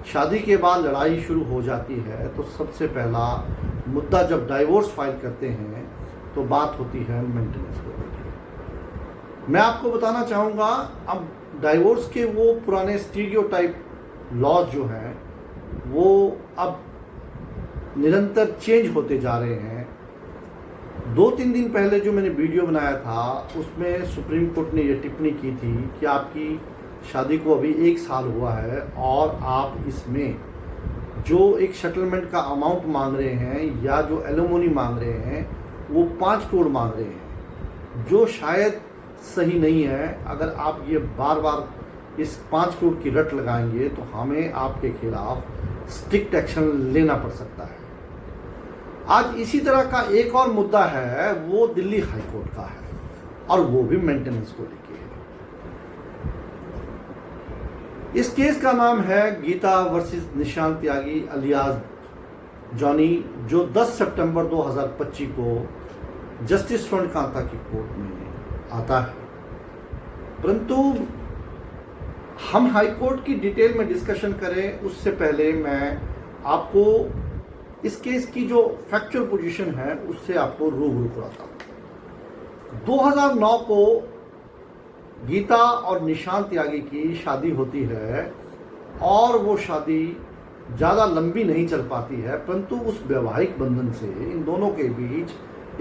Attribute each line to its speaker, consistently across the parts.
Speaker 1: शादी के बाद लड़ाई शुरू हो जाती है तो सबसे पहला मुद्दा जब डाइवोर्स फाइल करते हैं तो बात होती है मेंटेनेंस को लेकर। मैं आपको बताना चाहूँगा, अब डाइवोर्स के वो पुराने स्टीरियोटाइप लॉज जो हैं वो अब निरंतर चेंज होते जा रहे हैं। 2-3 दिन पहले जो मैंने वीडियो बनाया था उसमें सुप्रीम कोर्ट ने ये टिप्पणी की थी कि आपकी शादी को अभी 1 साल हुआ है और आप इसमें जो एक सेटलमेंट का अमाउंट मांग रहे हैं या जो एलिमोनी मांग रहे हैं वो 5 करोड़ मांग रहे हैं, जो शायद सही नहीं है। अगर आप ये बार बार इस 5 करोड़ की रट लगाएंगे तो हमें आपके खिलाफ स्ट्रिक्ट एक्शन लेना पड़ सकता है। आज इसी तरह का एक और मुद्दा है, वो दिल्ली हाई कोर्ट का है और वो भी मेंटेनेंस को लेके है। इस केस का नाम है गीता वर्सेस निशांत त्यागी अलियास जॉनी, जो 10 सितंबर 2025 को जस्टिस स्वर्णकांता की कोर्ट में आता है। परंतु हम हाई कोर्ट की डिटेल में डिस्कशन करें उससे पहले मैं आपको इस केस की जो फैक्चुअल पोजीशन है उससे आपको रूबरू कराता हूँ। 2009 को गीता और निशांत त्यागी की शादी होती है और वो शादी ज़्यादा लंबी नहीं चल पाती है, परंतु उस वैवाहिक बंधन से इन दोनों के बीच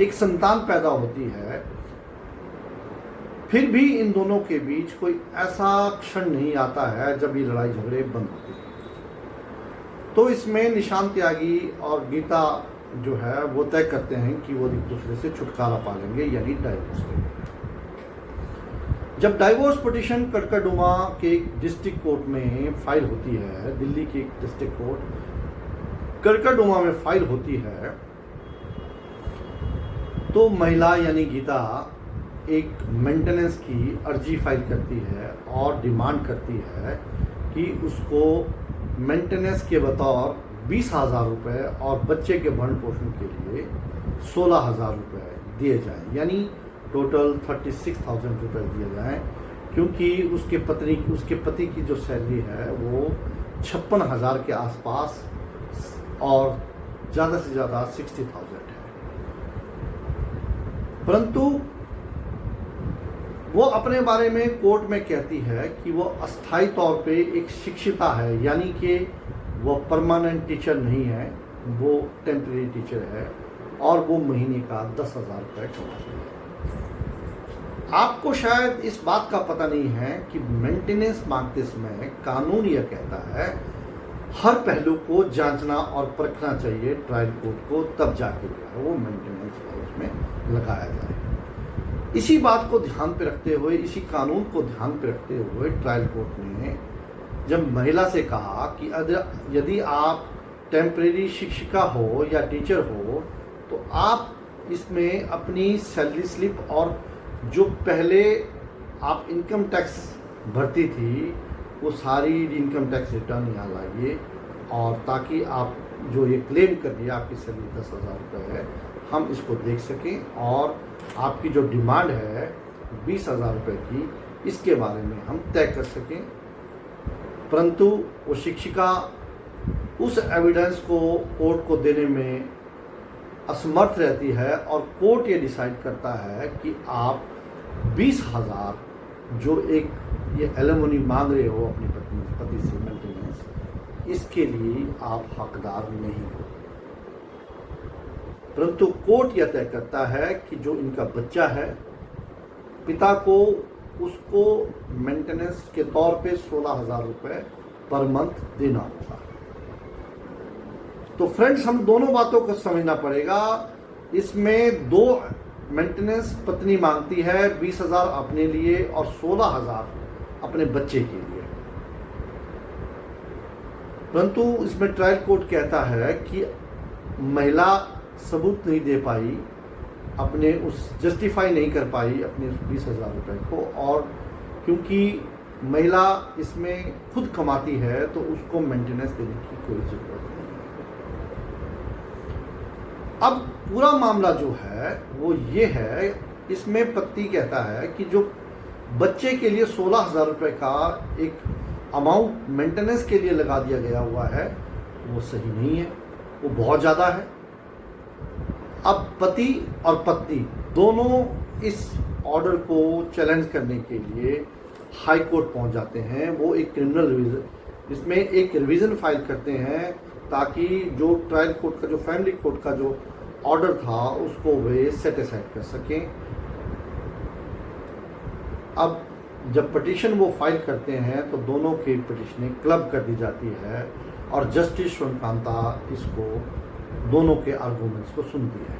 Speaker 1: एक संतान पैदा होती है। फिर भी इन दोनों के बीच कोई ऐसा क्षण नहीं आता है जब ये लड़ाई झगड़े बंद होते हैं। तो इसमें निशांत त्यागी और गीता जो है वो तय करते हैं कि वो एक दूसरे से छुटकारा पा लेंगे, यानी डाइवोर्स लेंगे। जब डाइवोर्स पिटीशन कड़कड़डुमा के डिस्ट्रिक्ट कोर्ट में फाइल होती है, दिल्ली की एक डिस्ट्रिक्ट कोर्ट कड़कड़डुमा में फाइल होती है, तो महिला यानी गीता एक मेंटेनेंस की अर्जी फाइल करती है और डिमांड करती है कि उसको मेंटेनेंस के बतौर 20,000 रुपये और बच्चे के भरण पोषण के लिए 16,000 रुपये दिए जाएं, यानी टोटल 36,000 रुपये दिए जाएं, क्योंकि उसके पति की जो सैलरी है वो 56,000 के आसपास और ज़्यादा से ज़्यादा 60,000 है। परंतु वो अपने बारे में कोर्ट में कहती है कि वो अस्थायी तौर पे एक शिक्षिका है, यानी कि वो परमानेंट टीचर नहीं है, वो टेम्परेरी टीचर है और वो महीने का 10,000 रुपये कमाती है। आपको शायद इस बात का पता नहीं है कि मेंटेनेंस मांगते समय कानून यह कहता है हर पहलू को जांचना और परखना चाहिए ट्रायल कोर्ट को, तब जाके जो है वो मेंटेनेंस उसमें लगाया जाए। इसी बात को ध्यान पे रखते हुए, इसी कानून को ध्यान पे रखते हुए ट्रायल कोर्ट ने जब महिला से कहा कि यदि आप टेम्परेरी शिक्षिका हो या टीचर हो तो आप इसमें अपनी सैलरी स्लिप और जो पहले आप इनकम टैक्स भरती थी वो सारी इनकम टैक्स रिटर्न यहाँ लाइए, और ताकि आप जो ये क्लेम कर दिया आपकी सैलरी 10,000 रुपये है, हम इसको देख सकें और आपकी जो डिमांड है 20,000 रुपये की, इसके बारे में हम तय कर सकें। परंतु वो शिक्षिका उस एविडेंस को कोर्ट को देने में असमर्थ रहती है और कोर्ट ये डिसाइड करता है कि आप 20,000 जो एक ये एलिमनी मांग रहे हो अपनी पति से मेंटेनेंस, इसके लिए आप हकदार नहीं हो। परंतु कोर्ट यह तय करता है कि जो इनका बच्चा है, पिता को उसको मेंटेनेंस के तौर पे 16,000 रुपये पर मंथ देना होगा। तो फ्रेंड्स, हम दोनों बातों को समझना पड़ेगा। इसमें 2 मेंटेनेंस पत्नी मांगती है, 20,000 अपने लिए और 16,000 अपने बच्चे के लिए। परंतु इसमें ट्रायल कोर्ट कहता है कि महिला सबूत नहीं दे पाई, अपने उस जस्टिफाई नहीं कर पाई अपने उस 20,000 रुपये को, और क्योंकि महिला इसमें खुद कमाती है तो उसको मेंटेनेंस देने की कोई ज़रूरत नहीं है। अब पूरा मामला जो है वो ये है, इसमें पति कहता है कि जो बच्चे के लिए 16,000 रुपये का एक अमाउंट मेंटेनेंस के लिए लगा दिया गया हुआ है वो सही नहीं है, वो बहुत ज़्यादा है। अब पति और पत्नी दोनों इस ऑर्डर को चैलेंज करने के लिए हाई कोर्ट पहुंच जाते हैं। वो एक क्रिमिनल रिवीजन, इसमें एक रिवीजन फाइल करते हैं ताकि जो ट्रायल कोर्ट का, जो फैमिली कोर्ट का जो ऑर्डर था उसको वे सेट असाइड कर सकें। अब जब पिटीशन वो फाइल करते हैं तो दोनों की पिटीशनें क्लब कर दी जाती है और जस्टिस स्वर्णकांता इसको दोनों के आर्गूमेंट्स को सुनती है।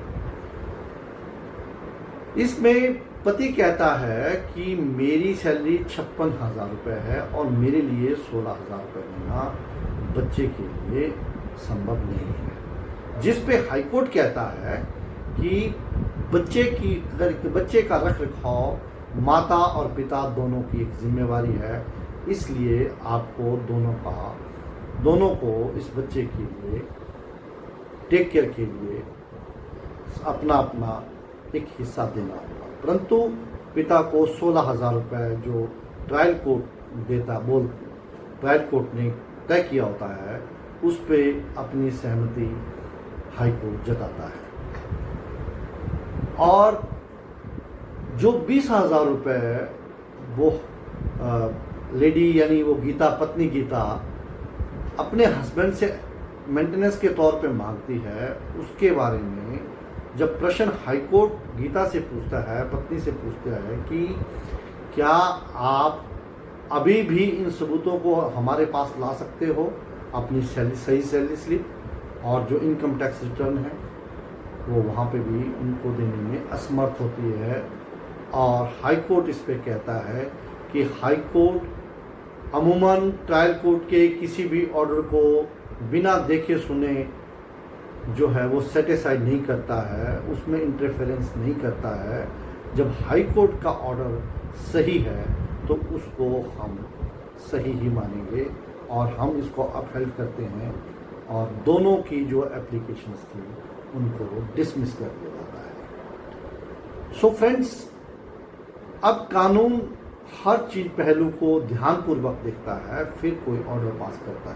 Speaker 1: इसमें पति कहता है कि मेरी सैलरी 56,000 रुपये है और मेरे लिए 16,000 रुपये देना बच्चे के लिए संभव नहीं है, जिस पे हाईकोर्ट कहता है कि बच्चे का रख रखाव माता और पिता दोनों की एक जिम्मेवारी है, इसलिए आपको दोनों को इस बच्चे के लिए टेक केयर के लिए अपना अपना एक हिस्सा देना होगा। परंतु पिता को 16,000 रुपये जो ट्रायल कोर्ट ने तय किया होता है उस पे अपनी सहमति हाई कोर्ट जताता है। और जो 20,000 रुपये वो लेडी यानी वो गीता, पत्नी गीता अपने हस्बैंड से मेंटेनेंस के तौर पे मांगती है, उसके बारे में जब प्रश्न हाईकोर्ट गीता से पूछता है, पत्नी से पूछता है कि क्या आप अभी भी इन सबूतों को हमारे पास ला सकते हो, अपनी सही सैलरी स्लिप और जो इनकम टैक्स रिटर्न है, वो वहाँ पे भी उनको देने में असमर्थ होती है। और हाई कोर्ट इस पे कहता है कि हाई कोर्ट अमूमन ट्रायल कोर्ट के किसी भी ऑर्डर को बिना देखे सुने जो है वो सेटिस्फाइड नहीं करता है, उसमें इंटरफेरेंस नहीं करता है। जब हाई कोर्ट का ऑर्डर सही है तो उसको हम सही ही मानेंगे और हम इसको अपहेल्ड करते हैं और दोनों की जो एप्लीकेशंस थी उनको डिसमिस कर दिया जाता है। सो फ्रेंड्स, अब कानून हर चीज पहलू को ध्यानपूर्वक देखता है, फिर कोई ऑर्डर पास करता है।